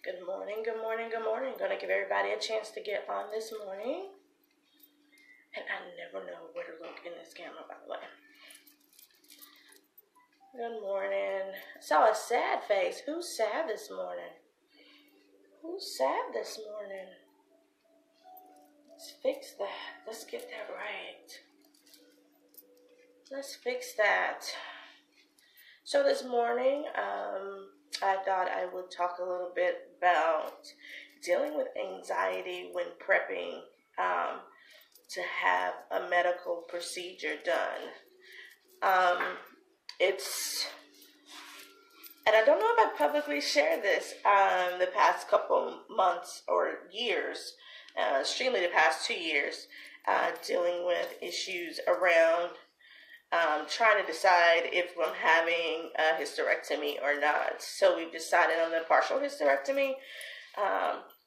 Good morning, good morning, good morning. Gonna give everybody a chance to get on this morning. And I never know where to look in this camera, by the way. Good morning. I saw a sad face. Who's sad this morning? Who's sad this morning? Let's fix that. Let's get that right. Let's fix that. So this morning, I thought I would talk a little bit about dealing with anxiety when prepping to have a medical procedure done. And I don't know if I publicly shared this the past couple months or years, extremely the past 2 years, dealing with issues around trying to decide if I'm having a hysterectomy or not. So we've decided on the partial hysterectomy,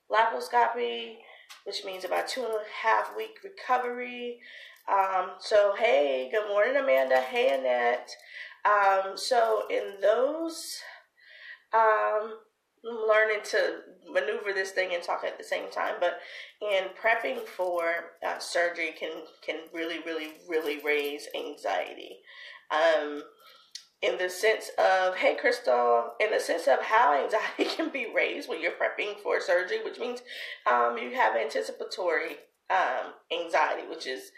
laparoscopy, which means about 2.5 week recovery. So hey, good morning, Amanda. Hey, Annette. So in those, I'm learning to maneuver this thing and talk at the same time, but in prepping for surgery can really raise anxiety. In the sense of, hey Crystal, in the sense of how anxiety can be raised when you're prepping for surgery, which means you have anticipatory anxiety, which is,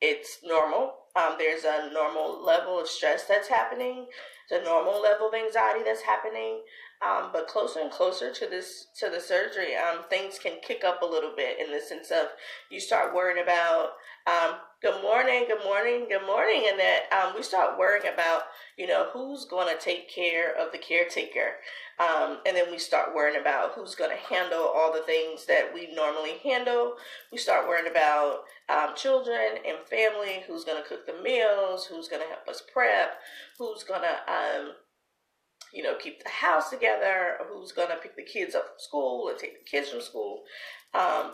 it's normal. There's a normal level of stress that's happening. There's a normal level of anxiety that's happening. But closer and closer to the surgery, things can kick up a little bit in the sense of you start worrying about, good morning, and that we start worrying about, who's going to take care of the caretaker. And then we start worrying about who's going to handle all the things that we normally handle. We start worrying about children and family, who's going to cook the meals, who's going to help us prep, who's going to, keep the house together, who's going to pick the kids up from school and take the kids from school,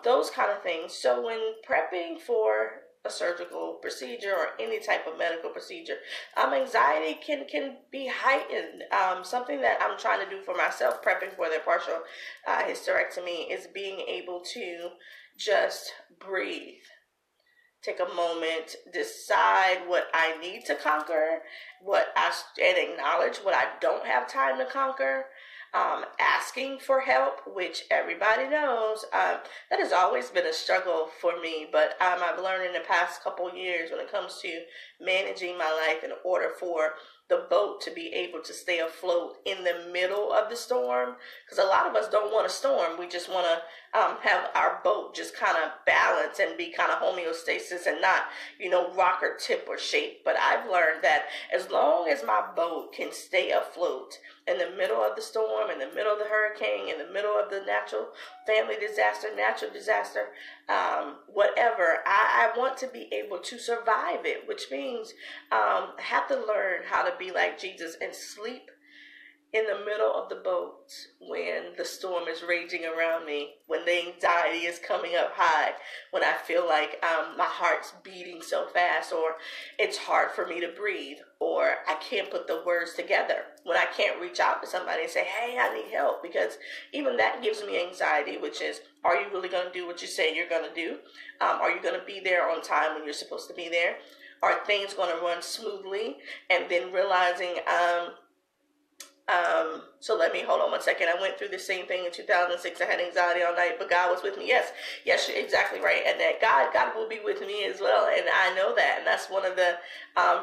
those kind of things. So when prepping for a surgical procedure or any type of medical procedure, anxiety can be heightened. Something that I'm trying to do for myself, prepping for the partial hysterectomy, is being able to just breathe. Take a moment, decide what I need to conquer, and acknowledge what I don't have time to conquer. Asking for help, which everybody knows, that has always been a struggle for me. But I've learned in the past couple years when it comes to managing my life in order for the boat to be able to stay afloat in the middle of the storm, because a lot of us don't want a storm. We just want to have our boat just kind of balance and be kind of homeostasis and not, rock or tip or shake. But I've learned that as long as my boat can stay afloat in the middle of the storm, in the middle of the hurricane, in the middle of the natural disaster, whatever, I want to be able to survive it, which means I have to learn how to be like Jesus and sleep in the middle of the boat when the storm is raging around me, when the anxiety is coming up high, when I feel like my heart's beating so fast, or it's hard for me to breathe, or I can't put the words together, when I can't reach out to somebody and say, hey, I need help, because even that gives me anxiety, which is, are you really going to do what you say you're going to do? Are you going to be there on time when you're supposed to be there? Are things going to run smoothly? And then realizing, so let me hold on 1 second. I went through the same thing in 2006. I had anxiety all night, but God was with me. Yes, you're exactly right. And that God will be with me as well. And I know that. And that's one of the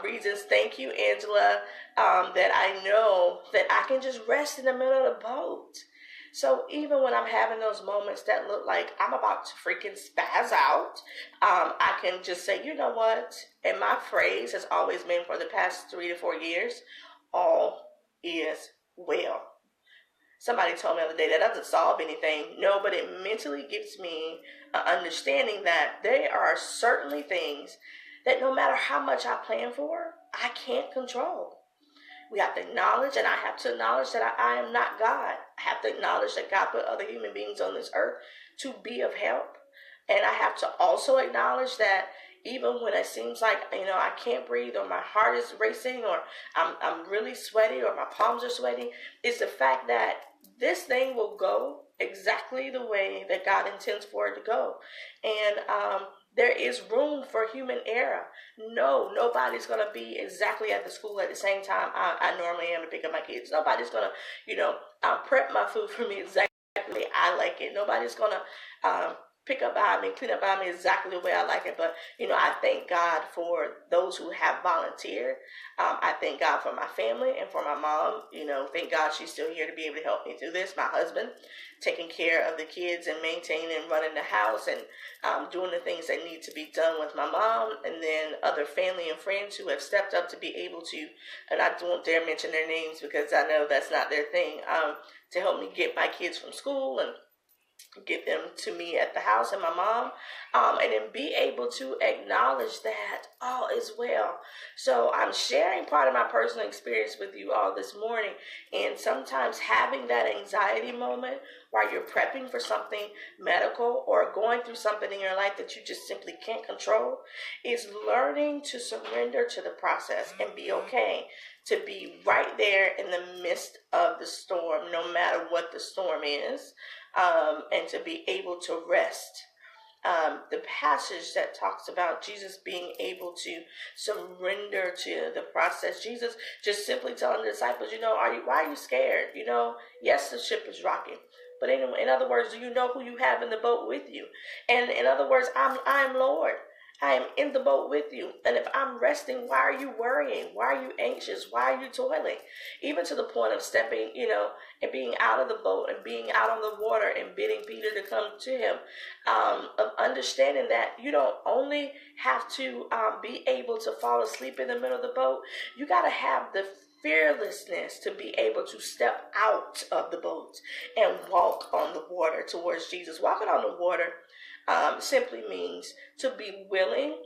reasons, thank you, Angela, that I know that I can just rest in the middle of the boat. So even when I'm having those moments that look like I'm about to freaking spaz out, I can just say, you know what? And my phrase has always been for the past 3 to 4 years, all is well. Somebody told me the other day that doesn't solve anything. No, but it mentally gives me an understanding that there are certainly things that no matter how much I plan for, I can't control. We have to acknowledge, and I have to acknowledge that I am not God. I have to acknowledge that God put other human beings on this earth to be of help. And I have to also acknowledge that even when it seems like, I can't breathe, or my heart is racing, or I'm really sweaty, or my palms are sweaty, it's the fact that this thing will go exactly the way that God intends for it to go. And there is room for human error. No, nobody's going to be exactly at the school at the same time I normally am to pick up my kids. Nobody's going to, prep my food for me exactly the way I like it. Nobody's going to pick up behind me, clean up behind me exactly the way I like it. But, I thank God for those who have volunteered. I thank God for my family and for my mom. Thank God she's still here to be able to help me through this. My husband, taking care of the kids and maintaining and running the house and doing the things that need to be done with my mom. And then other family and friends who have stepped up to be able to, and I don't dare mention their names because I know that's not their thing, to help me get my kids from school and get them to me at the house and my mom, and then be able to acknowledge that all is well. So I'm sharing part of my personal experience with you all this morning, and sometimes having that anxiety moment while you're prepping for something medical or going through something in your life that you just simply can't control is learning to surrender to the process and be okay to be right there in the midst of the storm, no matter what the storm is. And to be able to rest. The passage that talks about Jesus being able to surrender to the process. Jesus just simply telling the disciples, why are you scared? Yes, the ship is rocking. But in other words, do you know who you have in the boat with you? And in other words, I'm Lord. I am in the boat with you. And if I'm resting, why are you worrying? Why are you anxious? Why are you toiling? Even to the point of stepping, and being out of the boat and being out on the water and bidding Peter to come to him, of understanding that you don't only have to be able to fall asleep in the middle of the boat. You got to have the fearlessness to be able to step out of the boat and walk on the water towards Jesus. Walking on the water simply means to be willing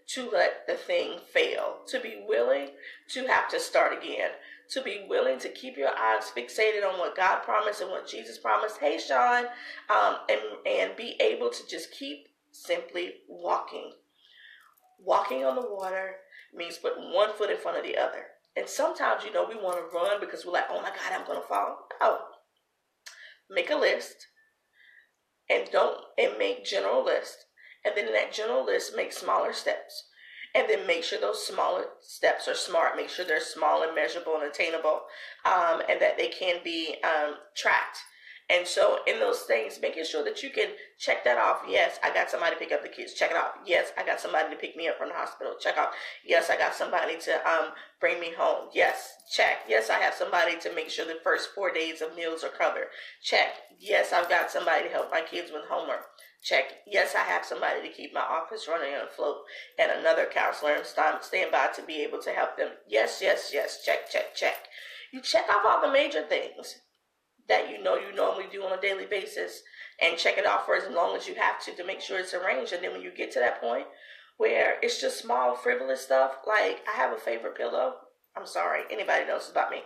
to let the thing fail, to be willing to have to start again, to be willing to keep your eyes fixated on what God promised and what Jesus promised. Hey, Sean, and be able to just keep simply walking. Walking on the water means putting one foot in front of the other. And sometimes, we want to run because we're like, oh my God, I'm going to fall. No. Make a list. And make general list. And then in that general list, make smaller steps. And then make sure those smaller steps are smart. Make sure they're small and measurable and attainable, and that they can be tracked. And so in those things, making sure that you can check that off. Yes, I got somebody to pick up the kids. Check it off. Yes, I got somebody to pick me up from the hospital. Check off. Yes, I got somebody to bring me home. Yes, check. Yes, I have somebody to make sure the first 4 days of meals are covered. Check. Yes, I've got somebody to help my kids with homework. Check. Yes, I have somebody to keep my office running on a float and another counselor and stand by to be able to help them. Yes, yes, yes. Check, check, check. You check off all the major things that you normally do on a daily basis and check it off for as long as you have to make sure it's arranged. And then when you get to that point where it's just small, frivolous stuff, like I have a favorite pillow. I'm sorry, anybody knows about me,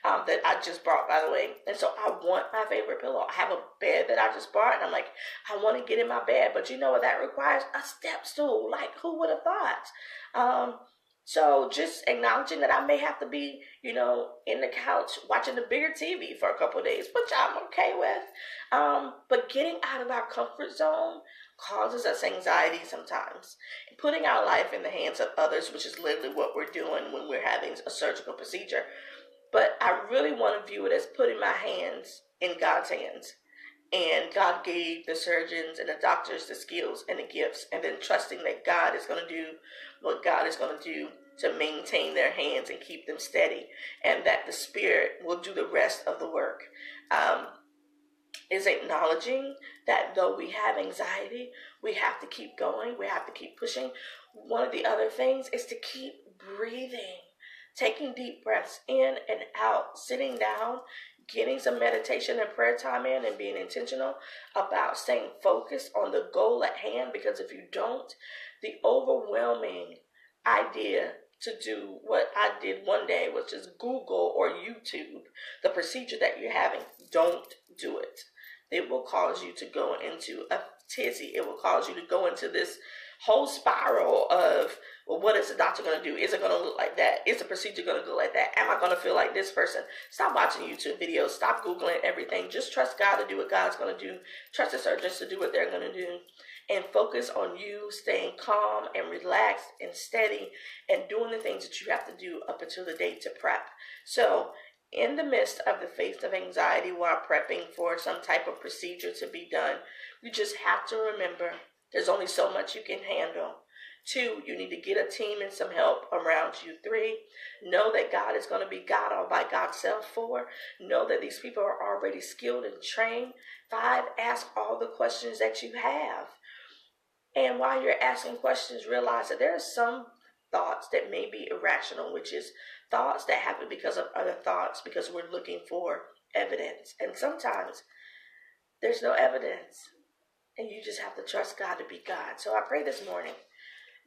that I just bought, by the way. And so I want my favorite pillow. I have a bed that I just bought, and I'm like, I want to get in my bed. But you know what that requires? A step stool. Like, who would have thought? So just acknowledging that I may have to be, in the couch watching the bigger TV for a couple of days, which I'm okay with. But getting out of our comfort zone causes us anxiety sometimes. Putting our life in the hands of others, which is literally what we're doing when we're having a surgical procedure. But I really want to view it as putting my hands in God's hands. And God gave the surgeons and the doctors the skills and the gifts, and then trusting that God is going to do what God is going to do to maintain their hands and keep them steady, and that the Spirit will do the rest of the work. Is acknowledging that though we have anxiety, we have to keep going, we have to keep pushing. One of the other things is to keep breathing, taking deep breaths in and out, sitting down, getting some meditation and prayer time in, and being intentional about staying focused on the goal at hand. Because if you don't, the overwhelming idea to do what I did one day was just Google or YouTube the procedure that you're having. Don't do it. It will cause you to go into a tizzy. It will cause you to go into this whole spiral of Well, what is the doctor going to do? Is it going to look like that? Is the procedure going to go like that? Am I going to feel like this person? Stop watching YouTube videos. Stop Googling everything. Just trust God to do what God's going to do. Trust the surgeons to do what they're going to do. And focus on you staying calm and relaxed and steady and doing the things that you have to do up until the day to prep. So in the midst of the face of anxiety while prepping for some type of procedure to be done, you just have to remember there's only so much you can handle. 2, you need to get a team and some help around you. 3, know that God is going to be God all by God's self. 4, know that these people are already skilled and trained. 5, ask all the questions that you have. And while you're asking questions, realize that there are some thoughts that may be irrational, which is thoughts that happen because of other thoughts, because we're looking for evidence. And sometimes there's no evidence, and you just have to trust God to be God. So I pray this morning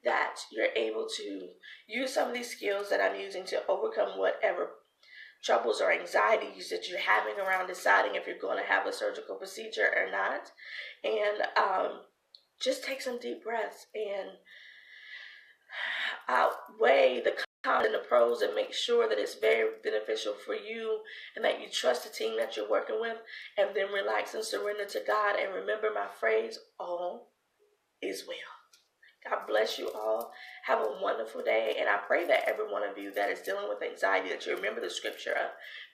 that you're able to use some of these skills that I'm using to overcome whatever troubles or anxieties that you're having around deciding if you're going to have a surgical procedure or not. And just take some deep breaths and outweigh the cons and the pros and make sure that it's very beneficial for you and that you trust the team that you're working with, and then relax and surrender to God. And remember my phrase, all is well. God bless you all. Have a wonderful day. And I pray that every one of you that is dealing with anxiety, that you remember the scripture of,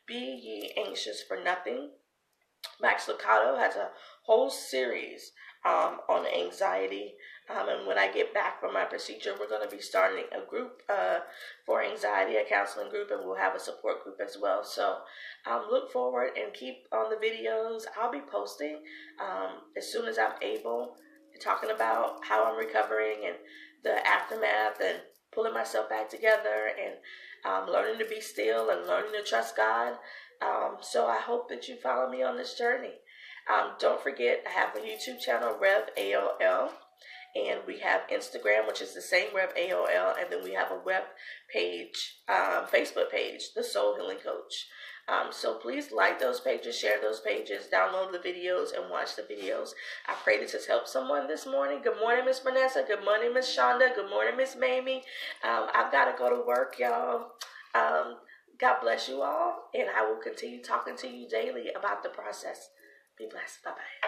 be ye anxious for nothing. Max Lucado has a whole series on anxiety. And when I get back from my procedure, we're going to be starting a group for anxiety, a counseling group, and we'll have a support group as well. So look forward and keep on the videos. I'll be posting as soon as I'm able, talking about how I'm recovering and the aftermath and pulling myself back together and learning to be still and learning to trust God. So I hope that you follow me on this journey. Don't forget, I have a YouTube channel, Rev AOL, and we have Instagram, which is the same, Rev AOL, and then we have a web page, Facebook page, The Soul Healing Coach. So please like those pages, share those pages, download the videos, and watch the videos. I pray this has helped someone this morning. Good morning, Miss Vanessa. Good morning, Miss Shonda. Good morning, Miss Mamie. I've got to go to work, y'all. God bless you all, and I will continue talking to you daily about the process. Be blessed. Bye-bye.